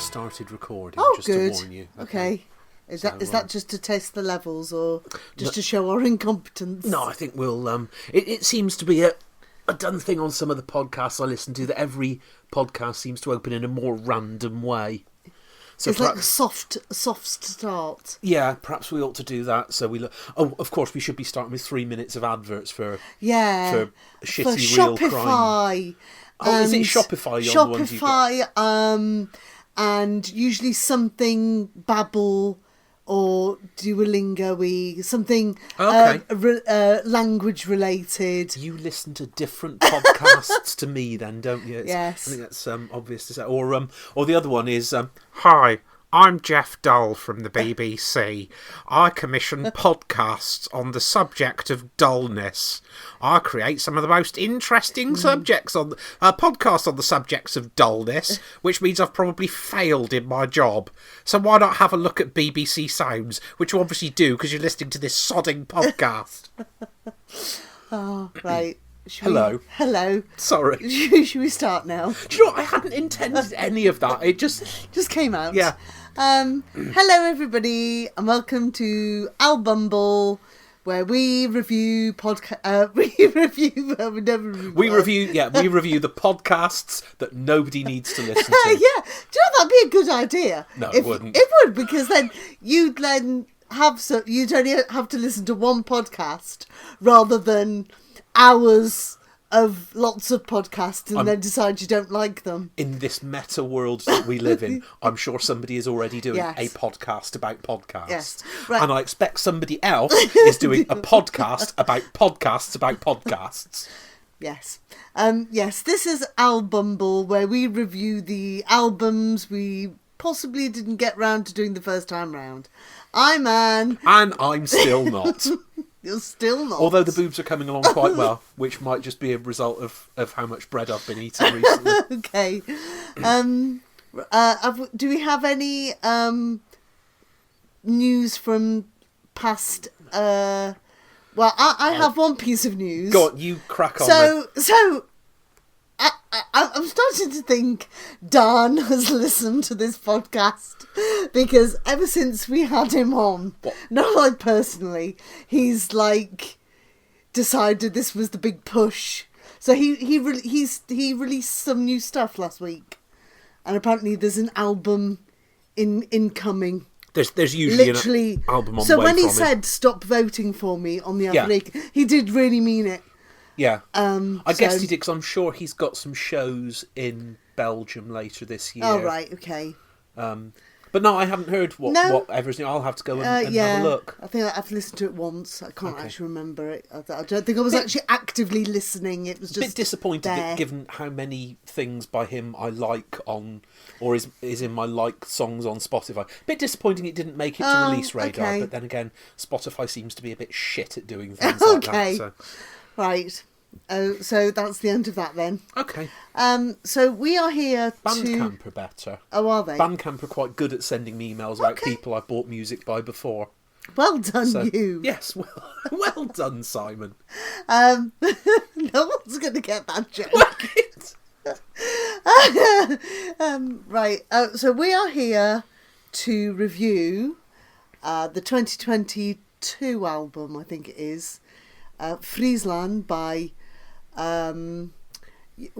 have started recording, Oh, just good. to warn you. Okay. Is that just to test the levels or just to show our incompetence? No, I think we'll... It seems to be a done thing on some of the podcasts I listen to, that every podcast seems to open in a more random way. So it's like a soft start. Yeah, perhaps we ought to do that. So of course, we should be starting with 3 minutes of adverts for shitty for real Shopify. crime. Oh, is it Shopify? Shopify, and usually something Babbel or Duolingo-y, something language related. You listen to different podcasts to me then, don't you? Yes. I think that's obvious to say. Or the other one is, hi, I'm Jeff Dull from the BBC. I commission podcasts on the subject of dullness. I create some of the most interesting subjects on podcasts on the subjects of dullness, which means I've probably failed in my job. So why not have a look at BBC Sounds, which you obviously do because you're listening to this sodding podcast. Oh, right. Hello. Hello. Sorry. Should we start now? Do you know what? I hadn't intended any of that. It just came out. Yeah. Hello, everybody, and welcome to Albumble, where we review We review the podcasts that nobody needs to listen to. Yeah. Do you know that'd be a good idea? No, it wouldn't. It would, because then you'd only have to listen to one podcast rather than hours of lots of podcasts and then decide you don't like them. In this meta world that we live in, I'm sure somebody is already doing a podcast about podcasts. Yes. Right. And I expect somebody else is doing a podcast about podcasts about podcasts. Yes. Yes, this is Albumble, where we review the albums we possibly didn't get round to doing the first time round. I'm Anne. And I'm still not. You're still not. Although the boobs are coming along quite well, which might just be a result of how much bread I've been eating recently. Okay. Do we have any news from past... I have one piece of news. Go on, you crack on. So I'm starting to think Dan has listened to this podcast, because ever since we had him on, not like personally, he's decided this was the big push. So he released some new stuff last week, and apparently there's an album incoming. There's usually literally an album on so the way when he from said stop voting for me on the other week, he did really mean it. Yeah, I guess he did, because I'm sure he's got some shows in Belgium later this year. Oh, right, okay. But no, I haven't heard what everything. I'll have to go and have a look. I think I've listened to it once. I can't actually remember it. I don't think I was actually actively listening. It was just a bit disappointed there. Given how many things by him I like on, or is in my like songs on Spotify. A bit disappointing it didn't make it to release radar. Okay. But then again, Spotify seems to be a bit shit at doing things like that. So. Right. So that's the end of that then. Okay. So we are here Bandcamp are better. Oh, are they? Bandcamp are quite good at sending me emails about people I've bought music by before. Well done, you. Yes, well done, Simon. No one's going to get that joke. Right. So we are here to review the 2022 album, I think it is, Fryslân by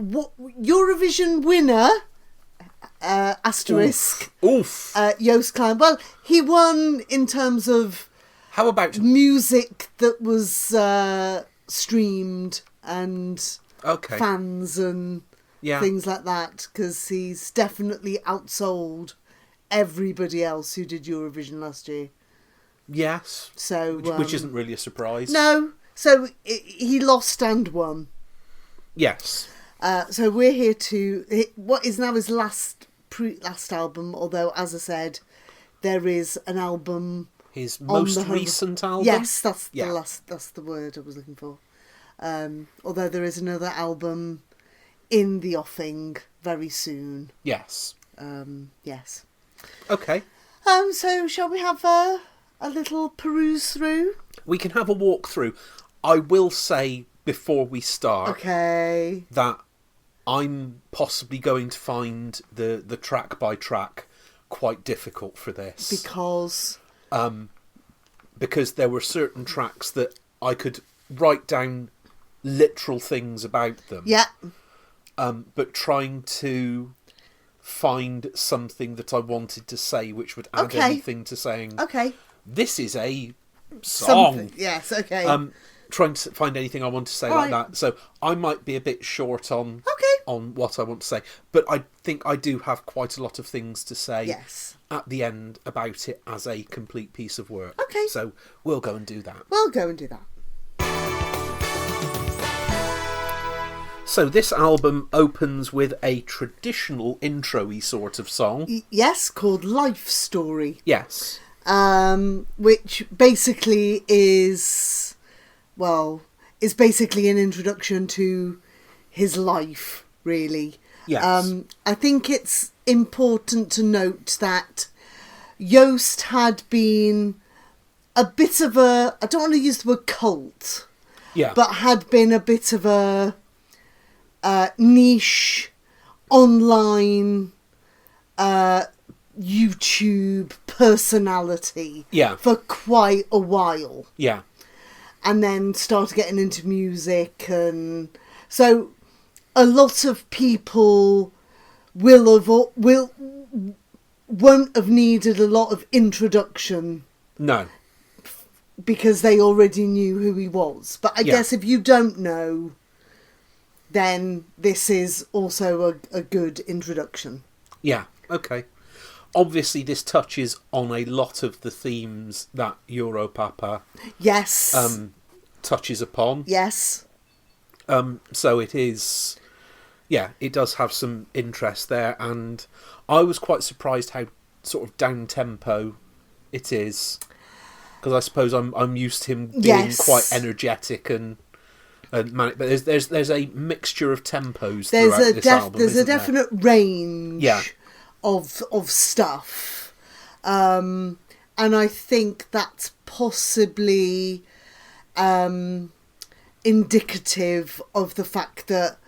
Eurovision winner asterisk Oof. Joost Klein. Well, he won in terms of how about music that was streamed and fans and things like that, because he's definitely outsold everybody else who did Eurovision last year. Yes. So which isn't really a surprise. No. So he lost and won. Yes. So we're here to what is now his last album. Although, as I said, there is an album. His most recent album. Yes, that's the word I was looking for. Although there is another album in the offing very soon. Yes. Yes. Okay. So shall we have a little peruse through? We can have a walk through. I will say before we start that I'm possibly going to find the track by track quite difficult for this. Because there were certain tracks that I could write down literal things about them. Yeah. But trying to find something that I wanted to say which would add anything to saying, this is a song. Something. Yes, okay. Trying to find anything I want to say that. So I might be a bit short on what I want to say. But I think I do have quite a lot of things to say at the end about it as a complete piece of work. Okay. So we'll go and do that. So this album opens with a traditional intro-y sort of song. Yes, called Life Story. Yes. Which basically is basically an introduction to his life, really. Yes. I think it's important to note that Joost had been a bit of a, I don't want to use the word cult, but had been a bit of a niche online YouTube personality for quite a while. Yeah. And then started getting into music, and so a lot of people won't have needed a lot of introduction. No. Because they already knew who he was. But I guess if you don't know, then this is also a good introduction. Yeah, okay. Obviously, this touches on a lot of the themes that EUROPAPA touches upon. Yes. So it is, it does have some interest there, and I was quite surprised how sort of down-tempo it is, because I suppose I'm used to him being quite energetic and manic, but there's a mixture of tempos throughout this album. There's a definite range of stuff, and I think that's possibly indicative of the fact that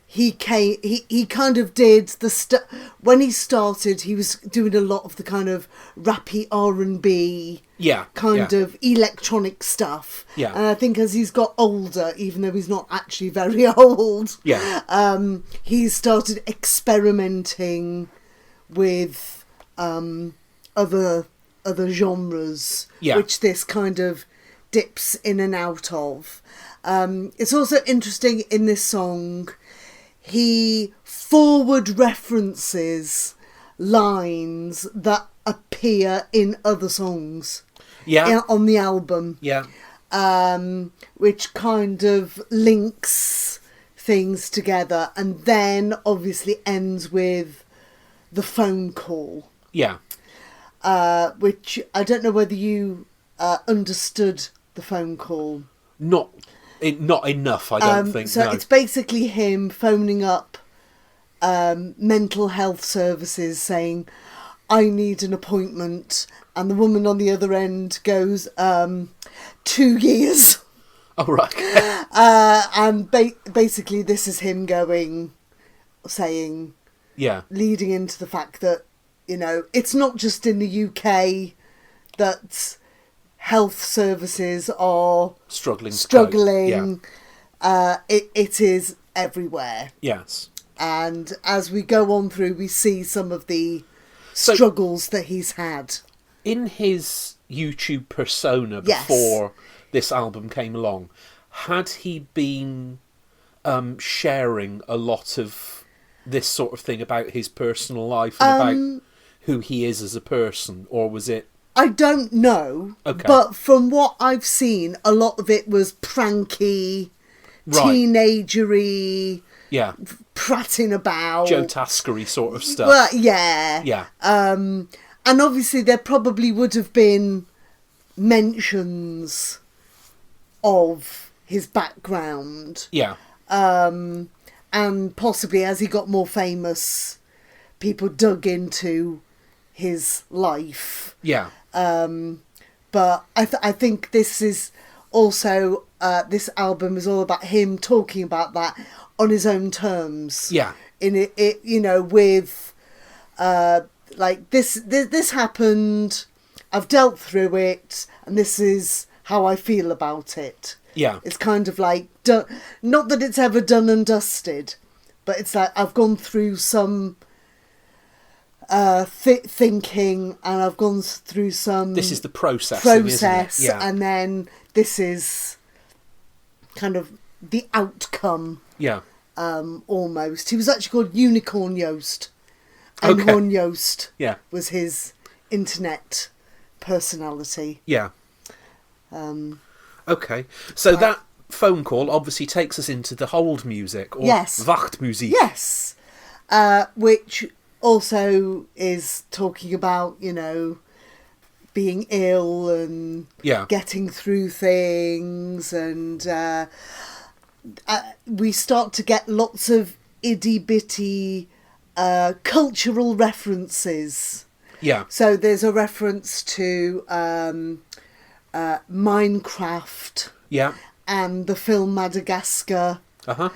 he kind of did the when he started. He was doing a lot of the kind of rappy R&B of electronic stuff. Yeah. And I think as he's got older, even though he's not actually very old, he started experimenting with other genres, which this kind of dips in and out of. It's also interesting in this song, he forward references lines that appear in other songs on the album. Yeah. Which kind of links things together, and then obviously ends with the phone call. Yeah. Which I don't know whether you understood the phone call. Not enough, I don't think. So it's basically him phoning up mental health services saying, I need an appointment, and the woman on the other end goes, 2 years. Oh, right. And basically this is him saying, leading into the fact that, it's not just in the UK that health services are struggling. It is everywhere. Yes. And as we go on through, we see some of the struggles that he's had. In his YouTube persona before this album came along, had he been sharing a lot of this sort of thing about his personal life and about who he is as a person, or was it... I don't know, but from what I've seen, a lot of it was pranky, teenagery, prattling about, Joe Taskery sort of stuff. Well, yeah. And obviously there probably would have been mentions of his background. Yeah. And possibly as he got more famous, people dug into his life. Yeah. But I think this is also this album is all about him talking about that on his own terms. Yeah. In it with like this happened, I've dealt through it, and this is how I feel about it. Yeah. It's kind of like, not that it's ever done and dusted, but it's like I've gone through some thinking, and I've gone through some... This is the processing, isn't it? Yeah. And then this is kind of the outcome. Yeah. Almost. He was actually called Unicorn Joost. And Horn Joost was his internet personality. Yeah. Okay. So that phone call obviously takes us into the hold music, or Wachtmusik. Yes. Which also is talking about, being ill and getting through things, and we start to get lots of itty-bitty cultural references. Yeah. So there's a reference to Minecraft. Yeah. And the film Madagascar. Uh-huh.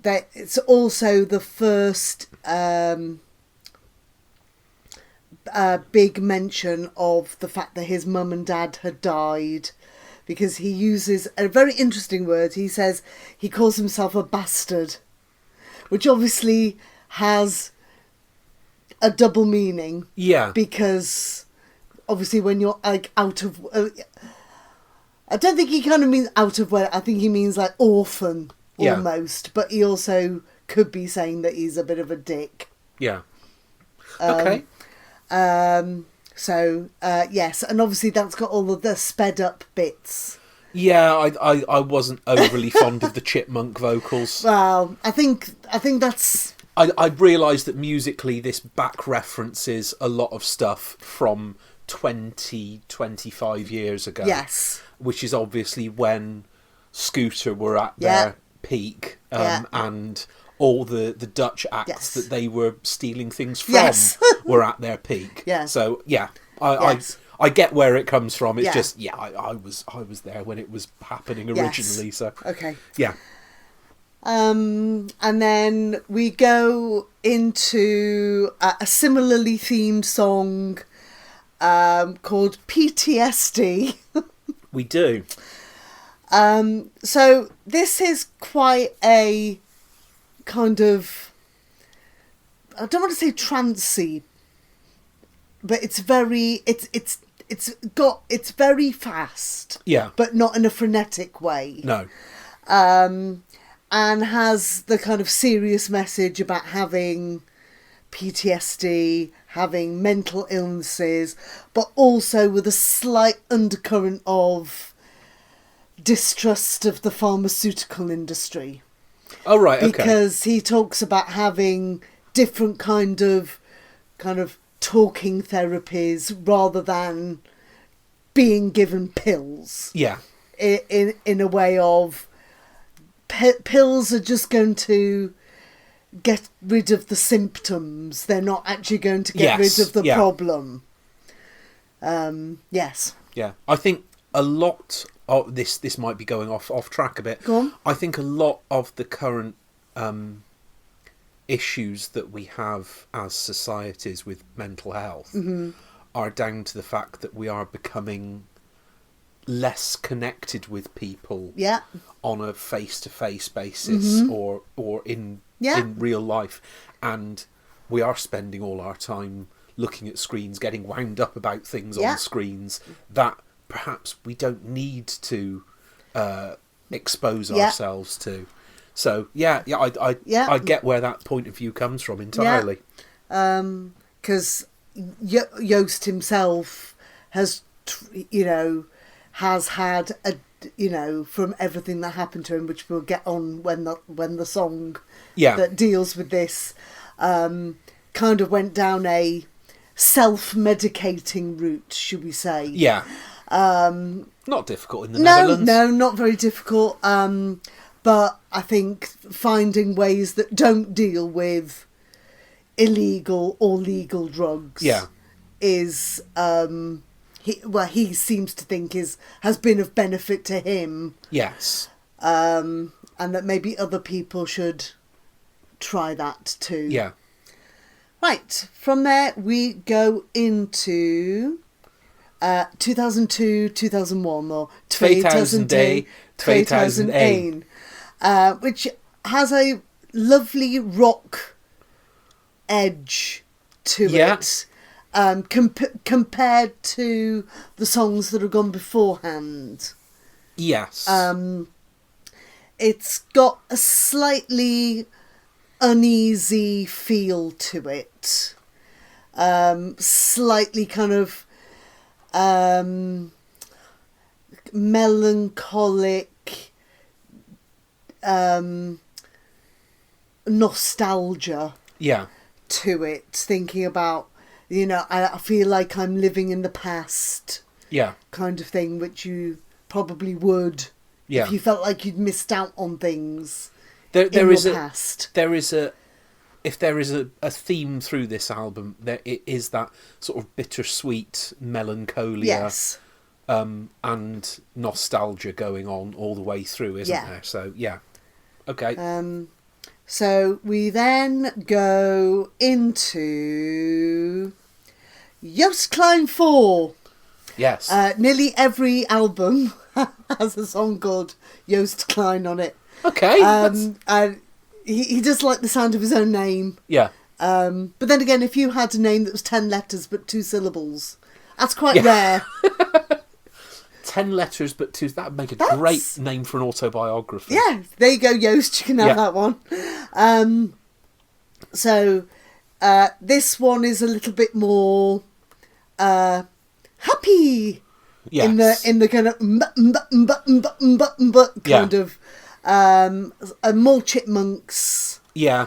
It's also the first big mention of the fact that his mum and dad had died, because he uses a very interesting word. He says he calls himself a bastard, which obviously has a double meaning. Yeah. Because obviously when you're like out of... I don't think he kind of means out of where. I think he means like orphan almost. But he also could be saying that he's a bit of a dick. Yeah. Okay. So yes, and obviously that's got all of the sped up bits. Yeah, I wasn't overly fond of the chipmunk vocals. Well, I think that's... I realised that musically this back references a lot of stuff from 25 years ago. Yes. Which is obviously when Scooter were at their peak, and all the Dutch acts that they were stealing things from were at their peak. Yeah. So I get where it comes from. It's just I was there when it was happening originally. Yes. So okay. Yeah. And then we go into a similarly themed song called PTSD. We do. So this is quite a kind of, I don't want to say trancey, but it's very very fast. Yeah. But not in a frenetic way. No. And has the kind of serious message about having PTSD, having mental illnesses, but also with a slight undercurrent of distrust of the pharmaceutical industry. Oh, right, okay. Because he talks about having different kind of talking therapies rather than being given pills. Yeah. In a way of pills are just going to get rid of the symptoms. They're not actually going to get rid of the problem. Yes. Yeah. I think a lot of this might be going off track a bit. Go on. I think a lot of the current issues that we have as societies with mental health are down to the fact that we are becoming less connected with people on a face-to-face basis or in real life, and we are spending all our time looking at screens, getting wound up about things on screens that perhaps we don't need to expose ourselves to. So I get where that point of view comes from entirely. Because Joost himself has had from everything that happened to him, which we'll get on when the song that deals with this kind of went down a self-medicating route, should we say. Yeah. Not difficult in the Netherlands. No, not very difficult. But I think finding ways that don't deal with illegal or legal drugs is he seems to think has been of benefit to him. Yes. And that maybe other people should try that too. Yeah. Right, from there we go into 2002, 2001, or 2002, 2001, which has a lovely rock edge to it, compared to the songs that have gone beforehand. Yes. It's got a slightly uneasy feel to it. Slightly kind of melancholic nostalgia to it, thinking about, I feel like I'm living in the past kind of thing, which you probably would if you felt like you'd missed out on things in your past. If there is a theme through this album, it is that sort of bittersweet melancholia and nostalgia going on all the way through, isn't there? So, okay. So we then go into Joost Klein 4. Yes. Nearly every album has a song called Joost Klein on it. Okay. And he does like the sound of his own name. Yeah. But then again, if you had a name that was 10 letters but 2 syllables, that's quite rare. 10 letters but 2... That would make a great name for an autobiography. Yeah, there you go, Joost. You can have that one. So this one is a little bit more happy. Yes. In the kind of more chipmunks. Yeah.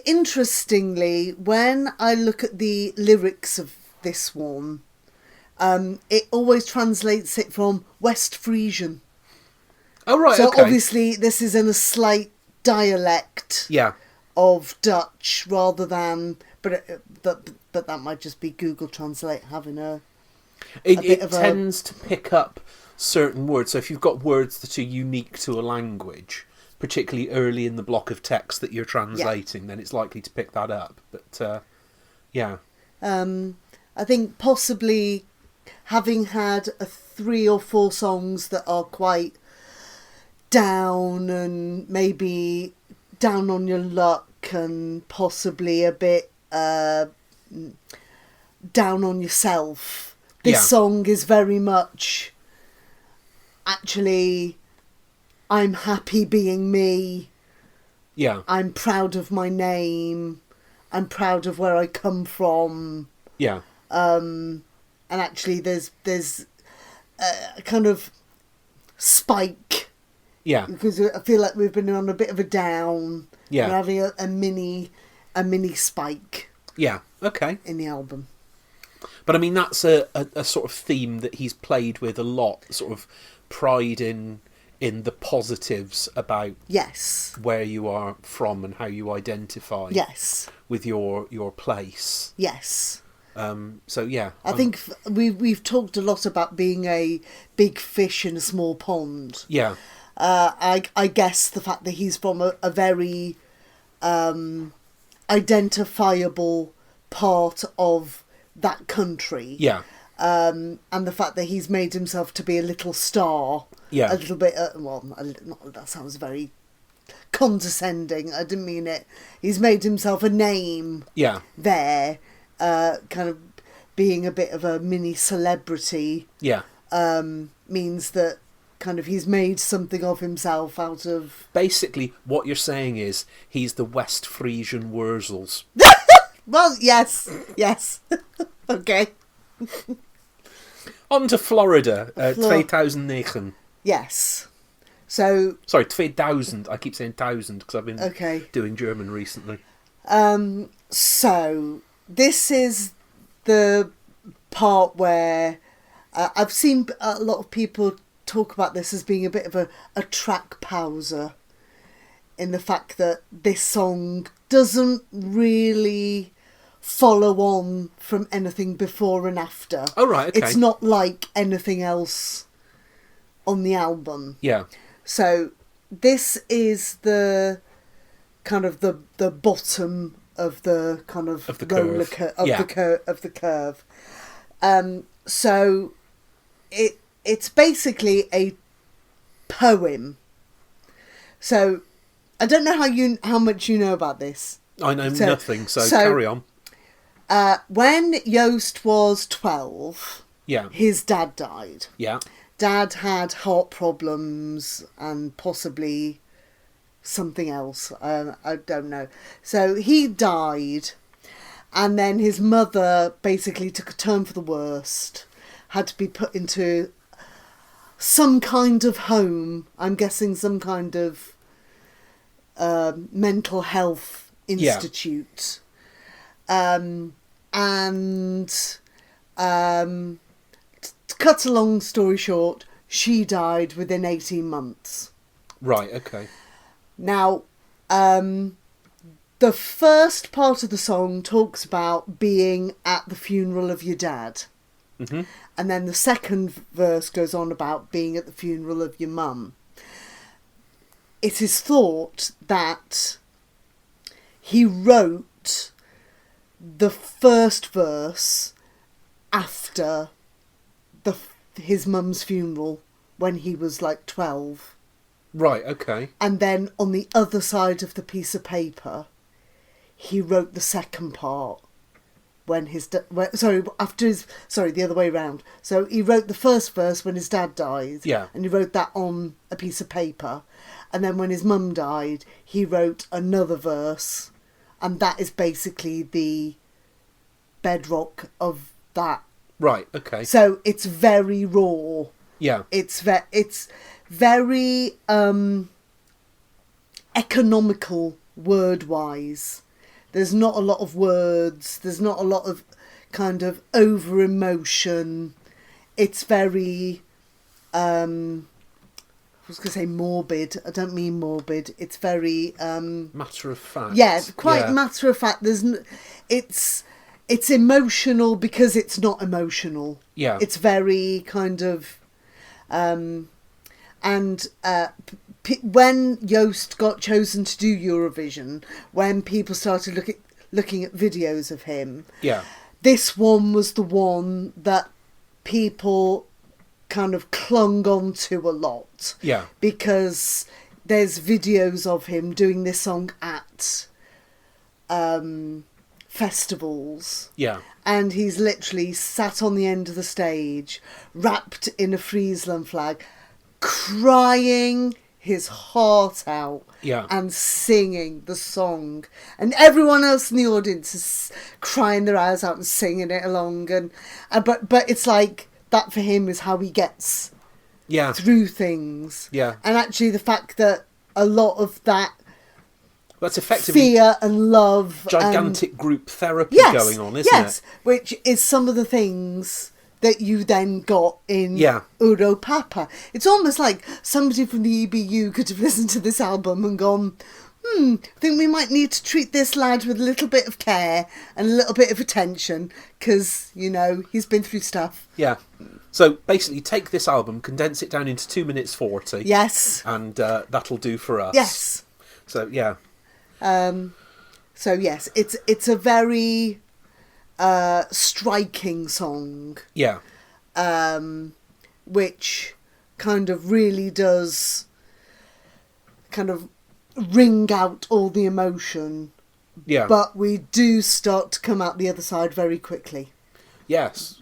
Interestingly, when I look at the lyrics of this one, it always translates it from West Frisian. Oh, right, so okay. Obviously this is in a slight dialect of Dutch rather than... But that might just be Google Translate having It tends to pick up certain words. So if you've got words that are unique to a language, particularly early in the block of text that you're translating, then it's likely to pick that up. But, I think possibly having had 3 or 4 songs that are quite down and maybe down on your luck and possibly a bit down on yourself, this song is very much actually, I'm happy being me. Yeah. I'm proud of my name. I'm proud of where I come from. Yeah. And actually there's a kind of spike. Yeah. Because I feel like we've been on a bit of a down. Yeah. We're having a mini spike. Yeah. Okay. In the album. But I mean, that's a sort of theme that he's played with a lot, sort of pride in the positives about where you are from and how you identify with your place. Yes. So yeah, I think we've talked a lot about being a big fish in a small pond. Yeah. I guess the fact that he's from a very identifiable part of that country. Yeah. And the fact that he's made himself to be a little star. Yeah. A little bit, that sounds very condescending. I didn't mean it. He's made himself a name. Yeah. There, kind of being a bit of a mini celebrity. Yeah. Means that kind of he's made something of himself out of... Basically, what you're saying is he's the West Frisian Wurzels. Well, yes. Okay. On to Florida, 2009. Yes. So... Sorry, 2000. I keep saying 1000 because I've been doing German recently. So, this is the part where I've seen a lot of people talk about this as being a bit of a track pauser, in the fact that this song doesn't really follow on from anything before and after. Oh, right, okay. It's not like anything else on the album. Yeah. So this is the kind of the bottom of the kind of the roller curve. of the curve. So it's basically a poem. So I don't know how much you know about this. I know nothing, so carry on. When Joost was 12, yeah, his dad died. Yeah. Dad had heart problems and possibly something else. I don't know. So he died, and then his mother basically took a turn for the worst, had to be put into some kind of home. I'm guessing some kind of mental health institute. Yeah. To cut a long story short, she died within 18 months. Right, okay. Now, the first part of the song talks about being at the funeral of your dad. Mm-hmm. And then the second verse goes on about being at the funeral of your mum. It is thought that he wrote the first verse after his mum's funeral when he was like 12. Right, okay. And then on the other side of the piece of paper, he wrote the second part when the other way round. So he wrote the first verse when his dad died. Yeah. And he wrote that on a piece of paper. And then when his mum died, he wrote another verse. And that is basically the bedrock of that. Right, okay. So it's very raw. Yeah. It's very economical word-wise. There's not a lot of words. There's not a lot of kind of over-emotion. It's very... I was going to say morbid. I don't mean morbid. It's very... matter of fact. Yeah, quite matter of fact. It's emotional because it's not emotional. Yeah. It's very kind of... when Joost got chosen to do Eurovision, when people started looking at videos of him, this one was the one that people kind of clung on to a lot. Yeah. Because there's videos of him doing this song at festivals. Yeah. And he's literally sat on the end of the stage, wrapped in a Fryslân flag, crying his heart out and singing the song. And everyone else in the audience is crying their eyes out and singing it along. And but it's like that for him is how he gets through things. Yeah. And actually the fact that a lot of that that's effectively fear and love, gigantic group therapy going on, isn't it? Which is some of the things that you then got in EUROPAPA. It's almost like somebody from the EBU could have listened to this album and gone, I think we might need to treat this lad with a little bit of care and a little bit of attention because, you know, he's been through stuff. Yeah. So basically take this album, condense it down into 2 minutes 40. Yes. And that'll do for us. Yes. So, yeah. So, yes, it's a very... striking song. Yeah. Which kind of really does kind of wring out all the emotion. Yeah. But we do start to come out the other side very quickly. Yes.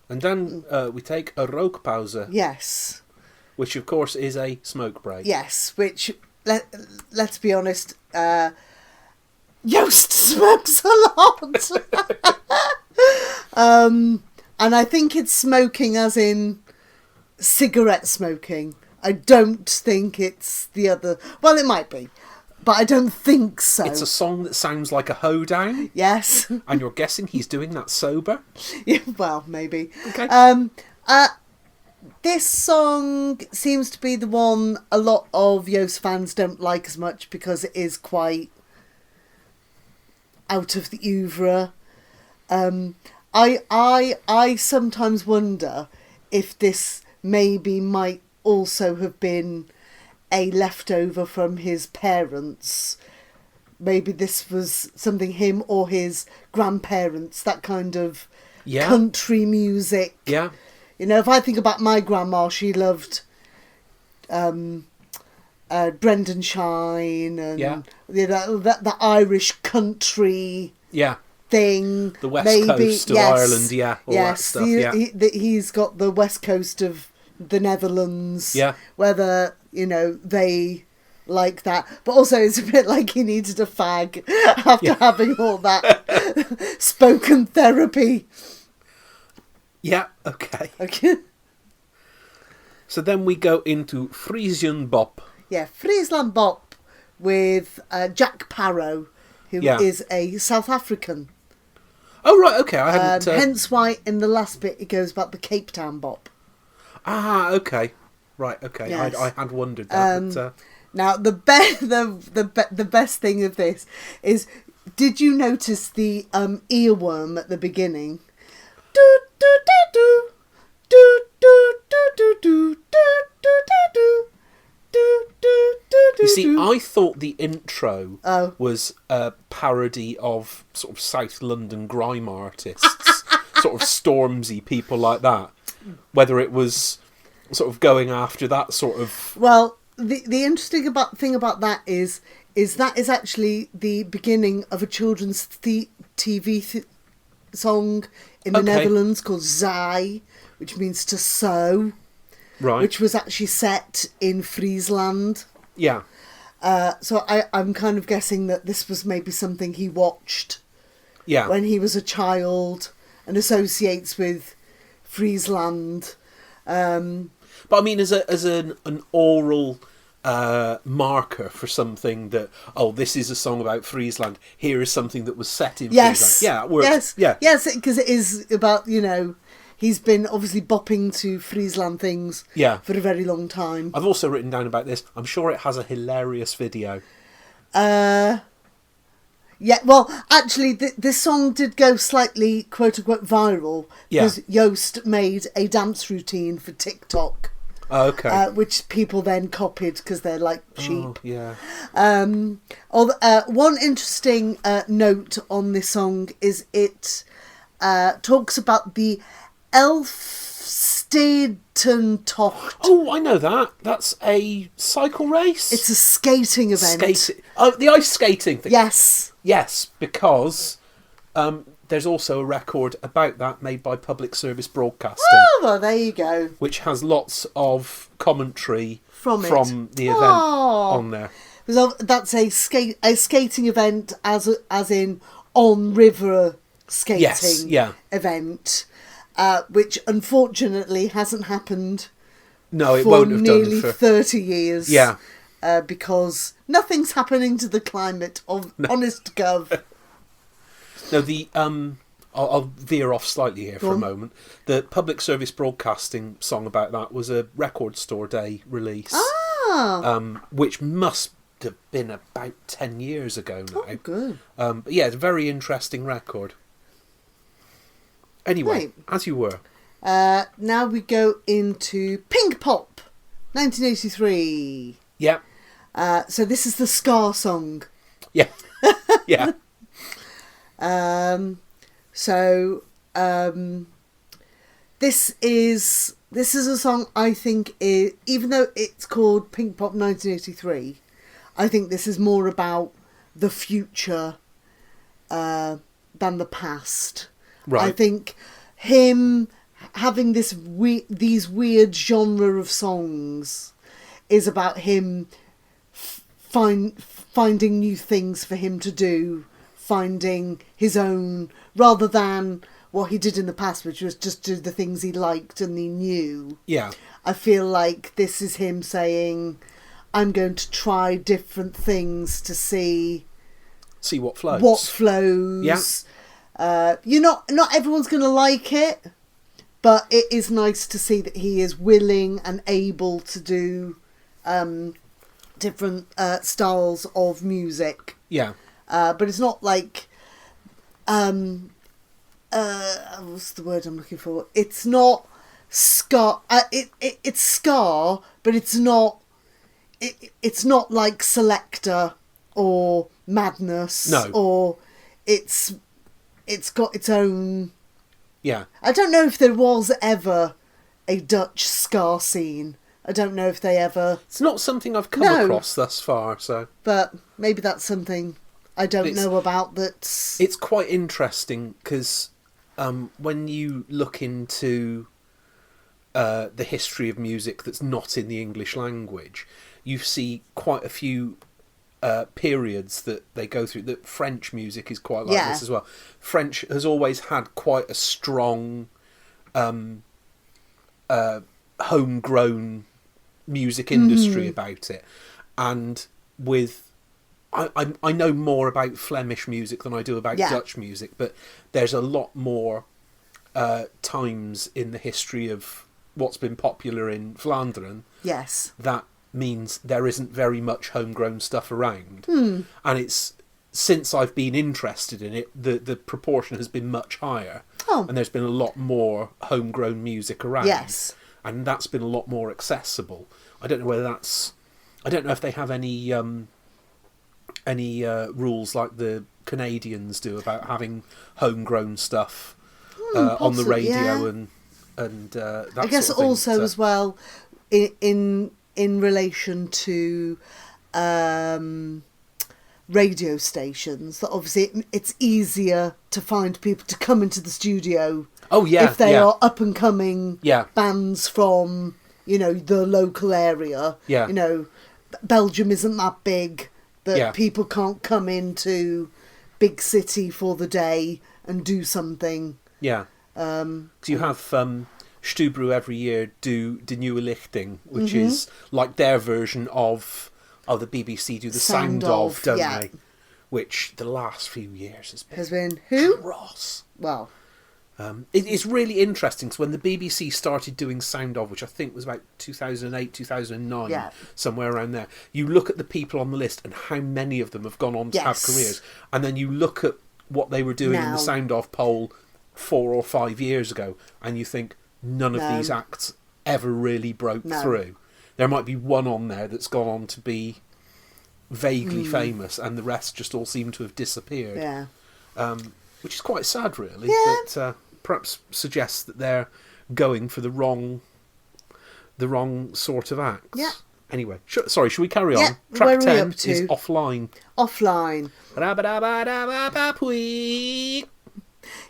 And then we take a rookpauze. Yes. Which, of course, is a smoke break. Yes, which, let's be honest, Joost smokes a lot. And I think it's smoking as in cigarette smoking. I don't think it's the other... Well, it might be, but I don't think so. It's a song that sounds like a hoedown. Yes. And you're guessing he's doing that sober? Yeah, well, maybe. Okay. This song seems to be the one a lot of Joost fans don't like as much because it is quite out of the oeuvre. I sometimes wonder if this maybe might also have been a leftover from his parents maybe this was something him or his grandparents, that kind of Yeah. country music. Yeah. You know, if I think about my grandma, she loved Brendan Shine and you know, the Irish country thing. The West Coast of Ireland, all that stuff. He's got the West Coast of the Netherlands. Yeah. Whether, you know, they like that. But also it's a bit like he needed a fag after having all that spoken therapy. Yeah, okay. So then we go into Fryslân Bop. Yeah, Fryslân Bop with Jack Parrow, who is a South African. Oh, right, okay. I hadn't... Hence why in the last bit it goes about the Cape Town Bop. Ah, okay. Right, okay. Yes. I had wondered that. But, now, the best thing of this is, did you notice the earworm at the beginning? Do, do, do, do. Do, do, do, do, do, do, do, do. You see, I thought the intro was a parody of sort of South London grime artists, sort of Stormzy, people like that. Whether it was sort of going after that sort of... Well, the interesting thing about that is that is actually the beginning of a children's TV song in the Netherlands called Zai, which means to sow. Right. Which was actually set in Friesland. Yeah. So I'm kind of guessing that this was maybe something he watched when he was a child and associates with Friesland. But I mean, as an oral marker for something that, this is a song about Friesland, here is something that was set in Friesland. Yeah, it works. Yes, because it is about, you know... He's been obviously bopping to Friesland things for a very long time. I've also written down about this. I'm sure it has a hilarious video. Yeah, well, actually, this song did go slightly, quote-unquote, viral. Because Joost made a dance routine for TikTok. Oh, okay. Which people then copied because they're like sheep. Oh, yeah. One interesting note on this song is it talks about the Elfstedentocht. Oh, I know that. That's a cycle race. It's a skating event. Oh, the ice skating thing. Yes. Yes, because there's also a record about that made by Public Service Broadcasting. Oh, well, there you go. Which has lots of commentary from the event on there. So that's a skating event, as in on river skating event. Which unfortunately hasn't happened it won't have nearly done for 30 years. Yeah. Because nothing's happening to the climate, honest gov. No, the I'll veer off slightly here for a moment. The Public Service Broadcasting song about that was a Record Store Day release. Which must have been about 10 years ago now. Oh, good. But yeah, it's a very interesting record. Anyway, as you were. Now we go into Pink Pop, 1983. Yeah. So this is the Scar song. Yeah. Yeah. This is a song I think even though it's called Pink Pop 1983, I think this is more about the future than the past. Right. I think him having these weird genre of songs is about him finding new things for him to do, finding his own, rather than what he did in the past, which was just do the things he liked and he knew. Yeah. I feel like this is him saying, I'm going to try different things to see what flows. What flows. Yeah. Not everyone's going to like it, but it is nice to see that he is willing and able to do different styles of music. Yeah. But it's not like what's the word I'm looking for? It's not ska. It's ska, but it's not. It's not like Selector or madness. No. Or it's got its own... Yeah. I don't know if there was ever a Dutch ska scene. I don't know if they ever... It's not something I've come across thus far, so... But maybe that's something I don't know about that's... It's quite interesting, because when you look into the history of music that's not in the English language, you see quite a few periods that they go through. That French music is quite like this as well. French has always had quite a strong homegrown music industry about it, and with I know more about Flemish music than I do about Dutch music, but there's a lot more times in the history of what's been popular in Vlaanderen that means there isn't very much homegrown stuff around, and it's since I've been interested in it, the proportion has been much higher, and there's been a lot more homegrown music around. And that's been a lot more accessible. I don't know whether that's... I don't know if they have any rules like the Canadians do about having homegrown stuff on the radio and that I guess sort of thing. Also as well in relation to radio stations, that obviously it's easier to find people to come into the studio. If they are up and coming bands from, the local area. Belgium isn't that big that people can't come into big city for the day and do something. Because you have Stubru every year do De Nieuwe Lichting, which is like their version of the BBC do the sound of, don't they? Which the last few years has been who? Ross. Well, it's really interesting. So when the BBC started doing sound of, which I think was about 2008, 2009, somewhere around there, you look at the people on the list and how many of them have gone on to have careers, and then you look at what they were doing in the sound of poll 4 or 5 years ago, and you think none of these acts ever really broke through. There might be one on there that's gone on to be vaguely famous, and the rest just all seem to have disappeared. Which is quite sad, really. But perhaps suggests that they're going for the wrong sort of acts. Anyway, should we carry on? Track 10 is Offline.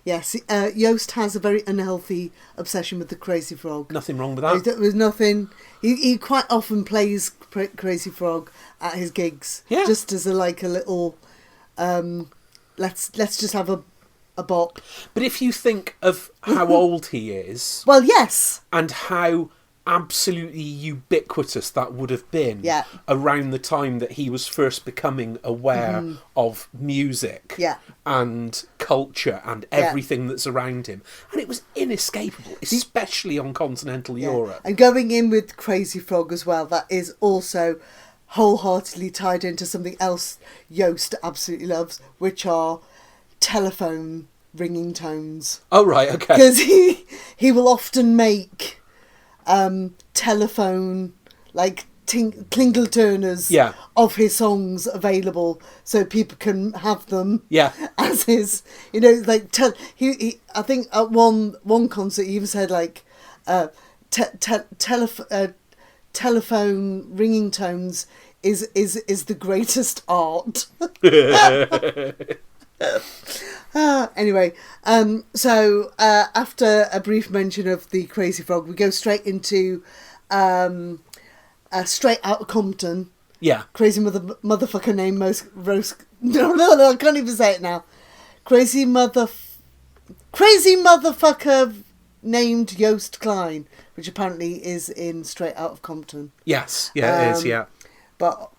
Yes, Joost has a very unhealthy obsession with the Crazy Frog. Nothing wrong with that. There's nothing. He quite often plays Crazy Frog at his gigs, just as a little. Let's just have a bop. But if you think of how old he is, well, yes, and how absolutely ubiquitous that would have been around the time that he was first becoming aware of music and culture and everything that's around him, and it was inescapable, especially on continental Europe. And going in with Crazy Frog as well, that is also wholeheartedly tied into something else Joost absolutely loves, which are telephone ringing tones. Oh right, okay. Because he will often make telephone klingelturners of his songs available so people can have them as his, I think at one concert he even said telephone ringing tones is the greatest art. Anyway, so after a brief mention of the Crazy Frog, we go straight into Straight Outta Compton. Crazy motherfucker named No, I can't even say it now. Crazy motherfucker named Joost Klein, which apparently is in Straight Outta Compton. Yes, it is, But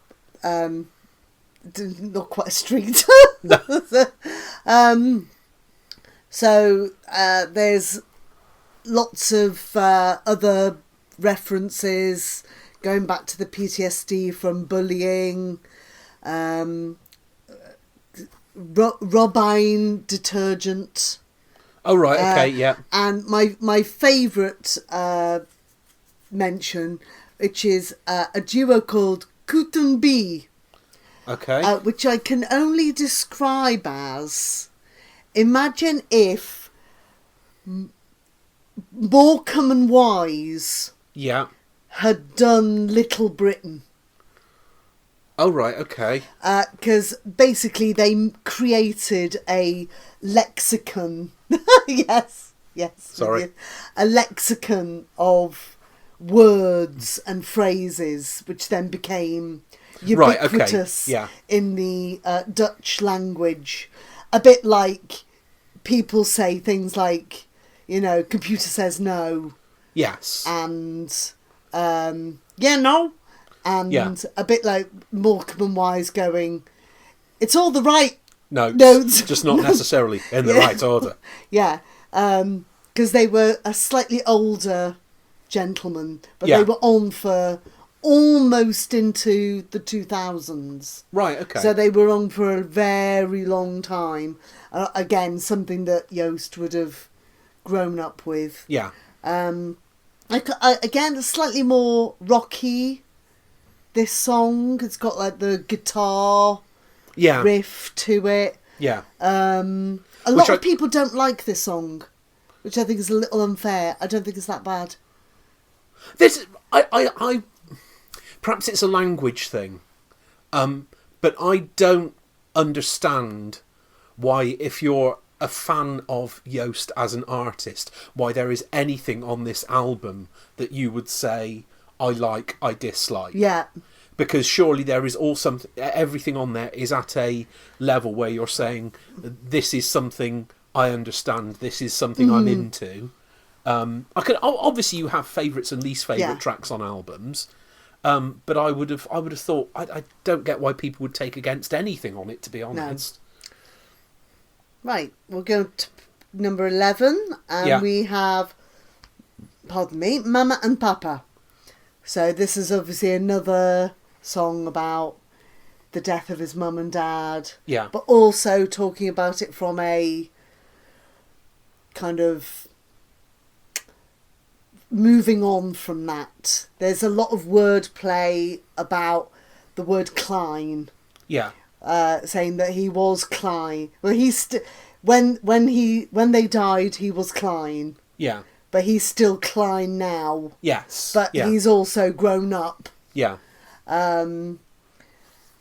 not quite a street. So there's lots of other references going back to the PTSD from bullying, Robine detergent. Oh right, okay, And my favourite mention, which is a duo called Kutumbi. Okay. Which I can only describe as, imagine if Morecambe and Wise had done Little Britain. Oh, right, okay. Because basically they created a lexicon. Yes. Sorry. A lexicon of words and phrases, which then became ubiquitous in the Dutch language. A bit like people say things like, computer says no. Yes. And, no. And a bit like Morecambe and Wise going, it's all the right notes. Just not necessarily in the right order. Yeah. Because they were a slightly older gentleman, but they were on for almost into the 2000s. Right, okay. So they were on for a very long time. Again, something that Joost would have grown up with. Yeah. Again, slightly more rocky, this song. It's got like the guitar riff to it. Yeah. A lot of people don't like this song, which I think is a little unfair. I don't think it's that bad. I perhaps it's a language thing, but I don't understand why, if you're a fan of Joost as an artist, why there is anything on this album that you would say I like, I dislike. Yeah. Because surely there is everything on there is at a level where you're saying, this is something I understand, this is something I'm into. Obviously you have favourites and least favourite tracks on albums, but I would have thought, I don't get why people would take against anything on it, to be honest. No. Right, we'll go to number 11, and we have, Mama and Papa. So this is obviously another song about the death of his mum and dad. Yeah. But also talking about it from a kind of moving on from that. There's a lot of wordplay about the word Klein. Yeah. Saying that he was Klein. Well, when they died, he was Klein. Yeah. But he's still Klein now. Yes. But he's also grown up. Yeah. And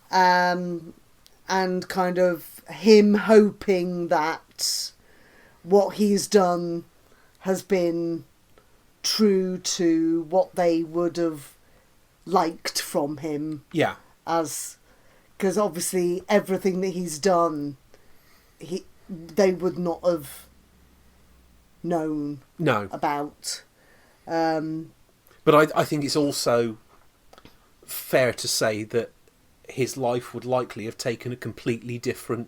kind of him hoping that what he's done has been true to what they would have liked from him. Yeah. Because obviously everything that he's done, they would not have known about. But I think it's also fair to say that his life would likely have taken a completely different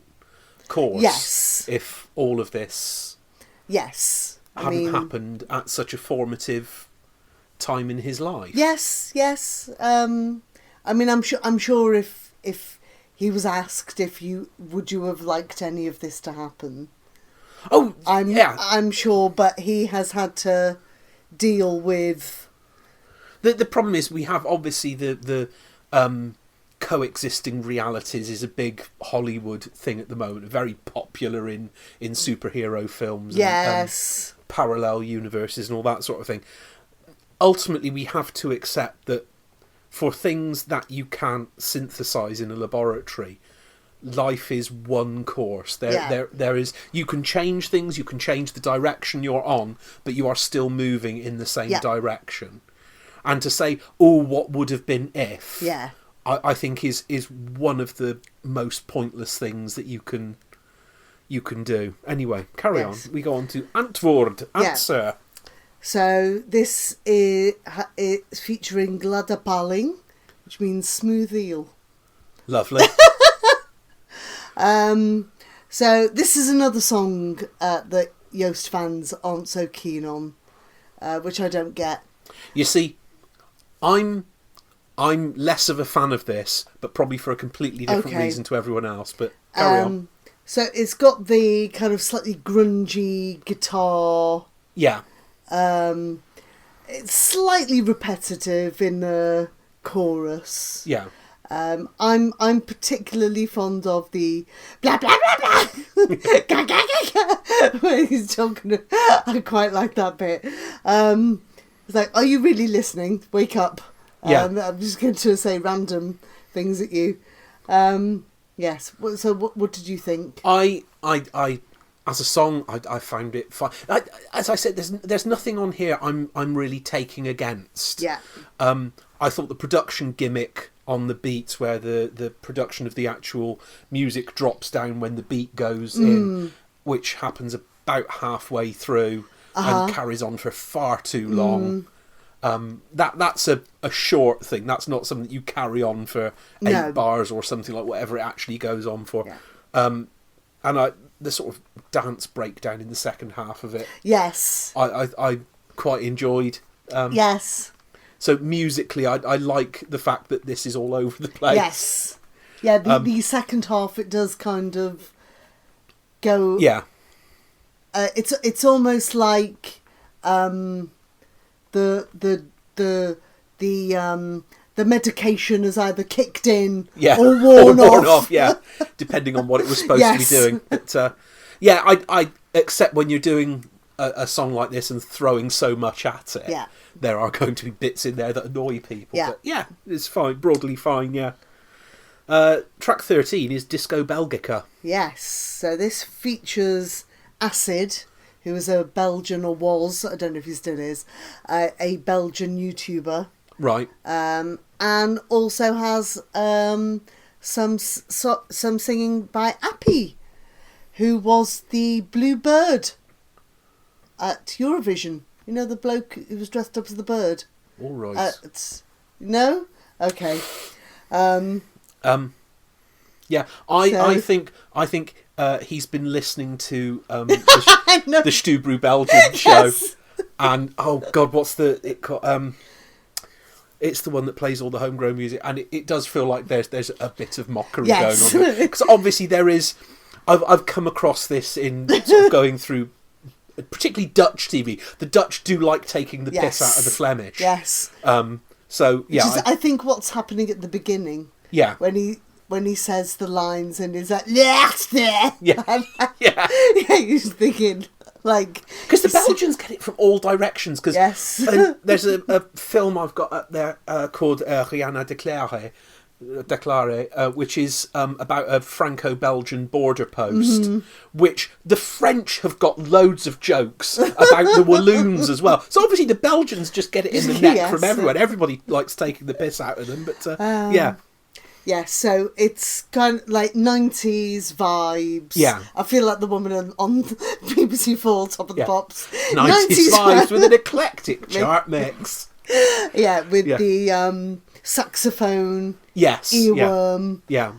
course. Yes. If all of this hadn't happened at such a formative time in his life. Yes. I'm sure if he was asked would you have liked any of this to happen? Oh, I'm sure, but he has had to deal with. The problem is we have obviously the coexisting realities is a big Hollywood thing at the moment, very popular in superhero films. Yes. And parallel universes and all that sort of thing. Ultimately, we have to accept that for things that you can't synthesize in a laboratory, life is one course. There is, you can change things, you can change the direction you're on, but you are still moving in the same direction. And to say, oh, what would have been if? Yeah. I think is one of the most pointless things that you can do. Anyway, carry on. We go on to antwoord, answer. So this is featuring gladde palling, which means smooth eel. Lovely. So this is another song that Joost fans aren't so keen on, which I don't get. You see, I'm less of a fan of this, but probably for a completely different reason to everyone else. But carry on. So it's got the kind of slightly grungy guitar. Yeah. It's slightly repetitive in the chorus. Yeah. I'm particularly fond of the blah blah blah blah when he's talking. I quite like that bit. It's like, are you really listening? Wake up. I'm just going to say random things at you. Yes. So what did you think? I as a song, I found it fun. As I said, there's nothing on here I'm really taking against. Yeah. I thought the production gimmick on the beats, where the production of the actual music drops down when the beat goes in, which happens about halfway through and carries on for far too long. That's a short thing. That's not something that you carry on for 8 bars or something, like whatever it actually goes on for. Yeah. And the sort of dance breakdown in the second half of it. Yes. I quite enjoyed. Yes. So musically, I like the fact that this is all over the place. Yes. Yeah, the second half, it does kind of go... Yeah. It's almost like the medication has either kicked in or worn off. Yeah, depending on what it was supposed to be doing. But, I accept when you're doing a song like this and throwing so much at it, there are going to be bits in there that annoy people. Yeah. But it's fine, broadly fine, Track 13 is Disco Belgica. Yes, so this features Acid, who is a Belgian, or was, I don't know if he still is, a Belgian YouTuber. Right. And also has some singing by Appy, who was the Blue Bird at Eurovision. You know, the bloke who was dressed up as the bird? All right. No? Okay. I think he's been listening to the Stubru Belgian show, and oh god, what's it called? It's the one that plays all the homegrown music, and it does feel like there's a bit of mockery going on, because obviously there is. I've come across this in sort of going through, particularly Dutch TV. The Dutch do like taking the piss out of the Flemish. Yes. So yeah, I think what's happening at the beginning. Yeah. When he says the lines and he's like, yeah. You're just thinking, like... Because the Belgians get it from all directions. Cause, there's a film I've got up there called Rien à déclarer, which is about a Franco-Belgian border post, which the French have got loads of jokes about the Walloons as well. So obviously the Belgians just get it in the neck from everyone. Everybody likes taking the piss out of them, but Yeah, so it's kind of like 90s vibes. Yeah. I feel like the woman on BBC 4, Top of the Pops. 90s vibes with an eclectic chart mix. Yeah, with the saxophone. Yes. Earworm. Yeah.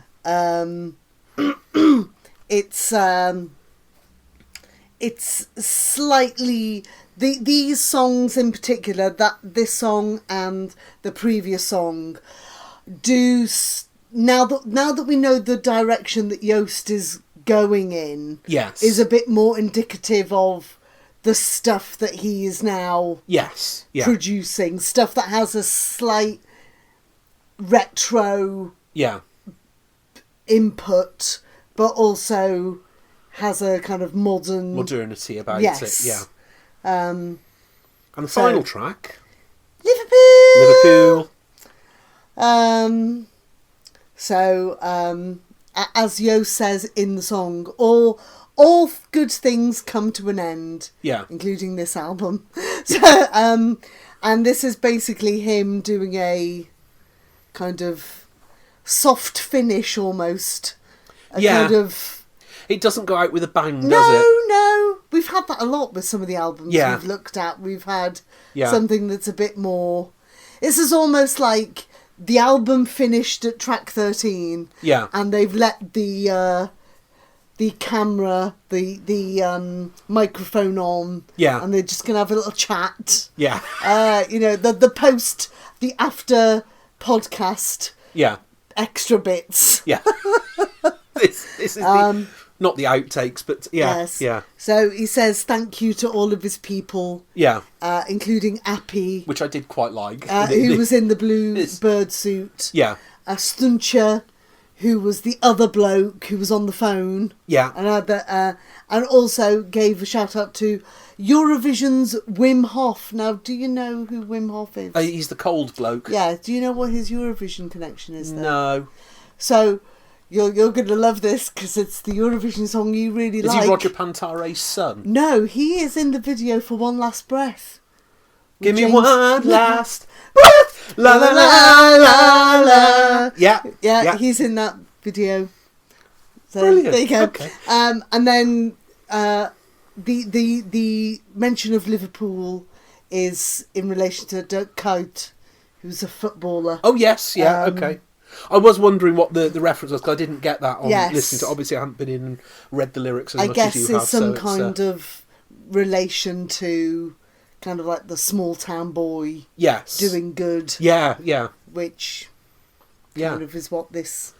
It's slightly... These songs in particular, this song and the previous song, do... Now that we know the direction that Joost is going in, is a bit more indicative of the stuff that he is now producing. Stuff that has a slight retro input, but also has a kind of modernity about it. Yeah. And the final track, Liverpool. So, as Joost says in the song, all good things come to an end. Yeah. Including this album. So, and this is basically him doing a kind of soft finish almost. Kind of... It doesn't go out with a bang, does it? No. We've had that a lot with some of the albums we've looked at. We've had something that's a bit more... This is almost like... The album finished at track 13, and they've let the camera, the microphone on, and they're just gonna have a little chat. Yeah. The after podcast. Yeah. Extra bits. Yeah. This is not the outtakes, but Yes. yeah. So he says thank you to all of his people. Yeah. Including Appy. Which I did quite like. Who was in the blue bird suit. Yeah. Stuncher, who was the other bloke who was on the phone. Yeah. And also gave a shout out to Eurovision's Wim Hof. Now, do you know who Wim Hof is? He's the cold bloke. Yeah. Do you know what his Eurovision connection is there? No. So, you're going to love this because it's the Eurovision song you really like. Is he Roger Pantare's son? No, he is in the video for One Last Breath. Give me one last breath. La la la la la. Yeah. He's in that video. So brilliant. There you go. Okay. And then the mention of Liverpool is in relation to Dirk Kuyt, who's a footballer. Oh yes, yeah, okay. I was wondering what the reference was because I didn't get that on listening to. Obviously, I haven't been in and read the lyrics as much as you have. I guess it's some kind of relation to kind of like the small town boy. Yes. Doing good. Yeah. Which kind of is what this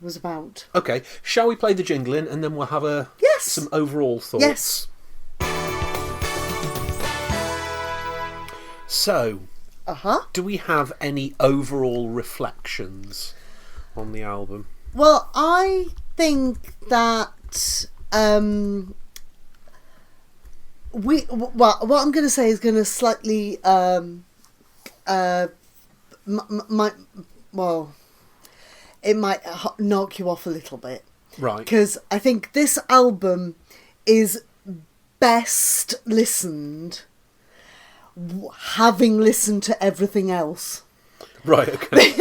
was about. Okay, shall we play the jingling and then we'll have some overall thoughts? Yes. So, do we have any overall reflections on the album? Well, I think that what I'm going to say is going to slightly it might knock you off a little bit. Right. Because I think this album is best listened having listened to everything else. Right, okay.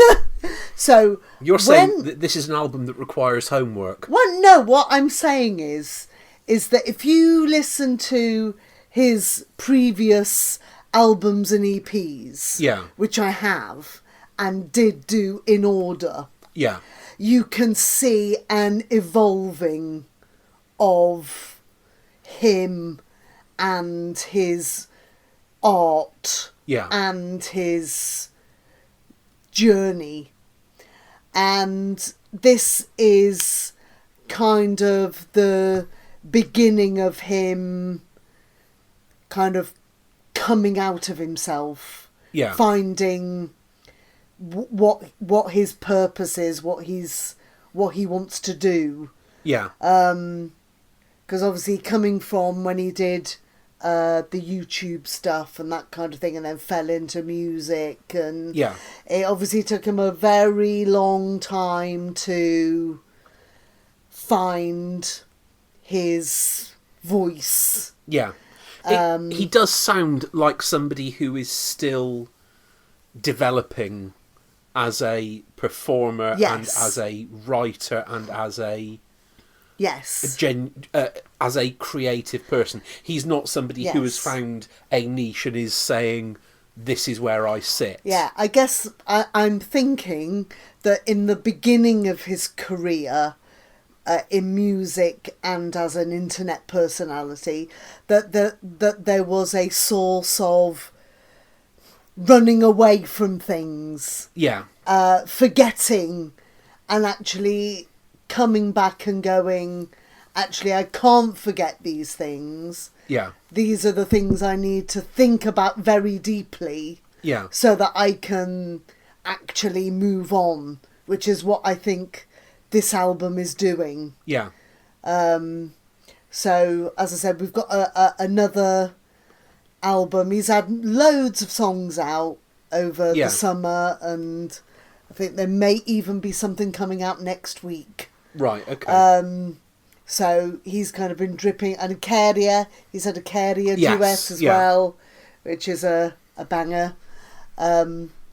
So you're saying that this is an album that requires homework? Well, no, what I'm saying is that if you listen to his previous albums and EPs, which I have and did do in order, you can see an evolving of him and his art and his journey. And this is kind of the beginning of him kind of coming out of himself, finding what his purpose is, what he wants to do. Because obviously coming from when he did the YouTube stuff and that kind of thing, and then fell into music, and it obviously took him a very long time to find his voice. He does sound like somebody who is still developing as a performer and as a writer and as a as a creative person. He's not somebody who has found a niche and is saying, this is where I sit. I guess I'm thinking that in the beginning of his career in music and as an internet personality, that there was a source of running away from things, forgetting, and actually coming back and going, actually I can't forget these things. These are the things I need to think about very deeply, so that I can actually move on, which is what I think this album is doing. So as I said, we've got another album. He's had loads of songs out over the summer, and I think there may even be something coming out next week. Right, okay. So he's kind of been dripping, and Carrier, he's had a Carrier duet as well, which is a banger.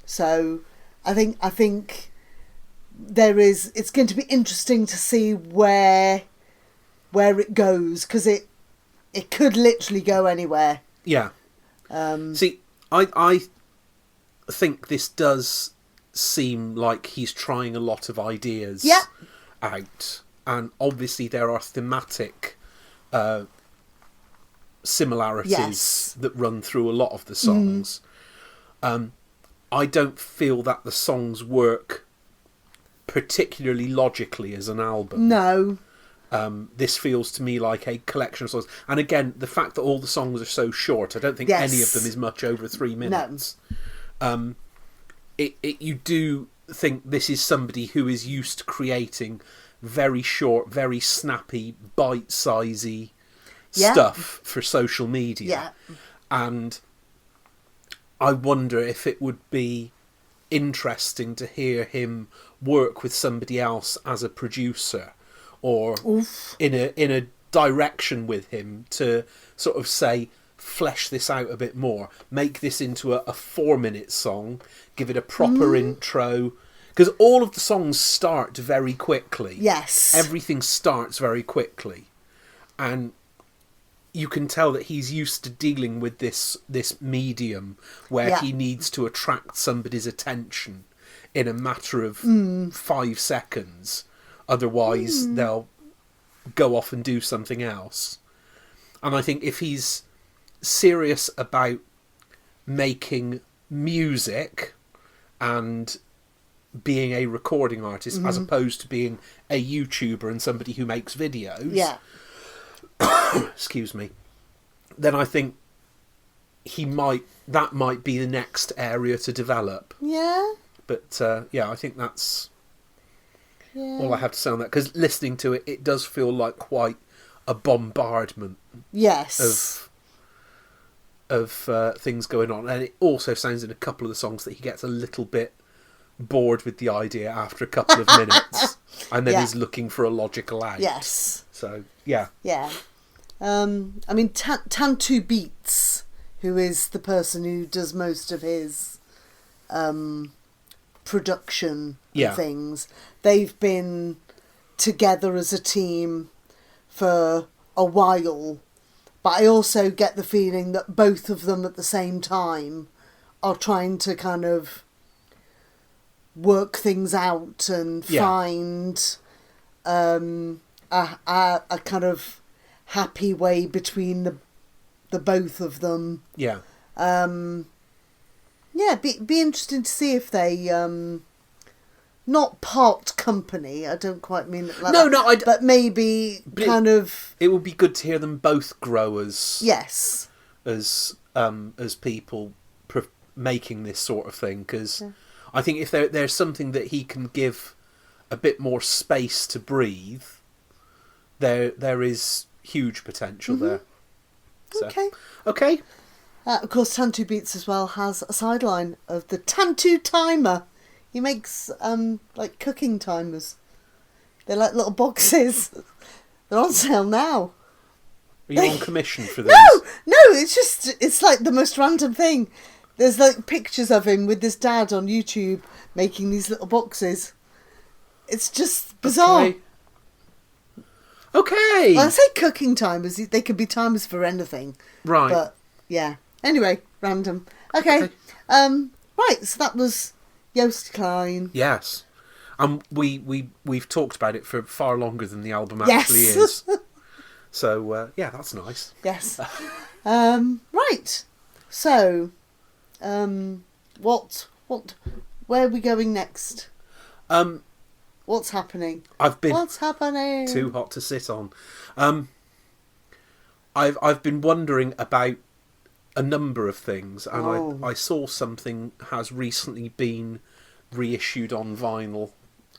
So I think it's going to be interesting to see where it goes, because it could literally go anywhere. See, I think this does seem like he's trying a lot of ideas out, and obviously there are thematic similarities that run through a lot of the songs. I don't feel that the songs work particularly logically as an album. No. This feels to me like a collection of songs. And again, the fact that all the songs are so short, I don't think any of them is much over 3 minutes. No. You do think this is somebody who is used to creating very short, very snappy, bite-sizey stuff for social media. Yeah. And I wonder if it would be interesting to hear him work with somebody else as a producer, or in a direction with him to sort of say, flesh this out a bit more, make this into a 4-minute song, give it a proper intro, because all of the songs start very quickly. Yes. Everything starts very quickly, and you can tell that he's used to dealing with this medium where he needs to attract somebody's attention in a matter of 5 seconds. Otherwise, they'll go off and do something else. And I think if he's serious about making music and being a recording artist, as opposed to being a YouTuber and somebody who makes videos, excuse me, then I think that might be the next area to develop. Yeah. But I think that's all I have to say on that, because listening to it, it does feel like quite a bombardment. Yes. Of things going on, and it also sounds in a couple of the songs that he gets a little bit bored with the idea after a couple of minutes, and then he's looking for a logical out. Yes. So yeah. I mean, Tantu Beats, who is the person who does most of his production things, they've been together as a team for a while, but I also get the feeling that both of them at the same time are trying to kind of work things out and find a kind of happy way between the both of them. Yeah. Be interesting to see if they not part company. I don't quite mean it like that. But maybe kind of. It would be good to hear them both grow as as people making this sort of thing, because I think if there's something that he can give a bit more space to breathe, there is huge potential there. So, okay. Of course, Tantu Beats as well has a sideline of the Tantu Timer. He makes like cooking timers. They're like little boxes. They're on sale now. Are you on commission for this? No, it's like the most random thing. There's like pictures of him with his dad on YouTube making these little boxes. It's just bizarre. Okay. Well, I say cooking timers. They could be timers for anything. Right. But yeah. Anyway, random. Okay. Right. So that was Joost Klein. Yes. And we've talked about it for far longer than the album actually is. So that's nice. Yes. Right. So, where are we going next? What's happening? What's happening? Too hot to sit on. I've been wondering about a number of things, and I saw something has recently been reissued on vinyl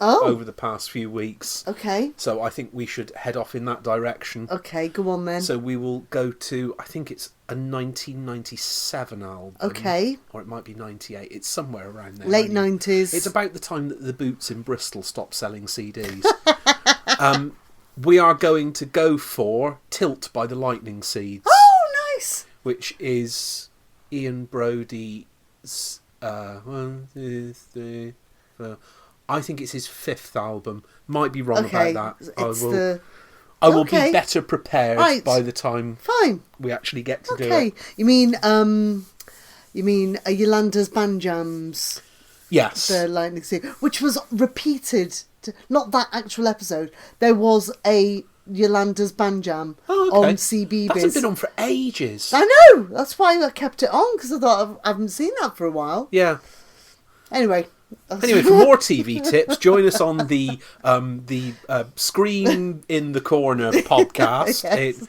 over the past few weeks. Okay. So I think we should head off in that direction. Okay, go on then. So we will go to, I think it's a 1997 album. Okay. Or it might be 98. It's somewhere around there. Late 90s. It's about the time that the Boots in Bristol stopped selling CDs. We are going to go for Tilt by the Lightning Seeds. Oh, nice! Which is Ian Brody's 1, 2, 3, 4. I think it's his 5th album. Might be wrong about that. I will be better prepared by the time we actually get to do it. You mean a Yolanda's Banjams? Yes. The Lightning Seed, which was repeated. Not that actual episode. There was a Yolanda's Banjam on CBeebies. That's been on for ages. I know. That's why I kept it on, because I thought I haven't seen that for a while. Yeah. Anyway, Anyway, for more TV tips, join us on the Screen in the Corner podcast. Yes.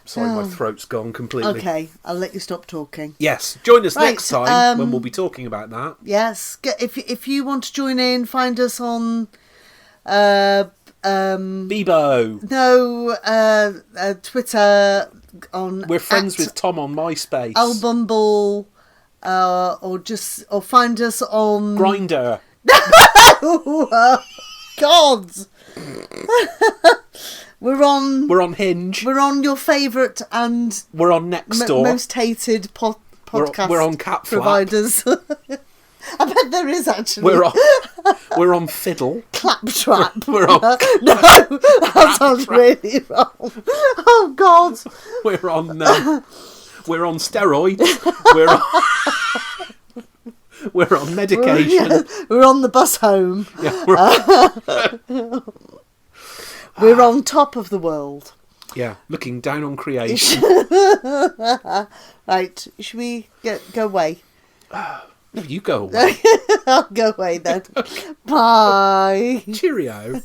Sorry, my throat's gone completely. Okay, I'll let you stop talking. Yes, join us next time when we'll be talking about that. Yes, if you want to join in, find us on Bebo. No, Twitter. We're friends with Tom on MySpace. Albumble, or find us on Grindr. God. We're on Hinge. We're on your favourite and we're on Nextdoor. Most hated podcast. We're on Cat providers. I bet there is actually. We're on Fiddle. Claptrap. We're on. No, that sounds really wrong. Oh God. We're on steroids. We're on medication. We're on the bus home. Yeah, we're on top of the world. Yeah, looking down on creation. Right, should we go away? No, you go away. I'll go away then. Bye. Cheerio.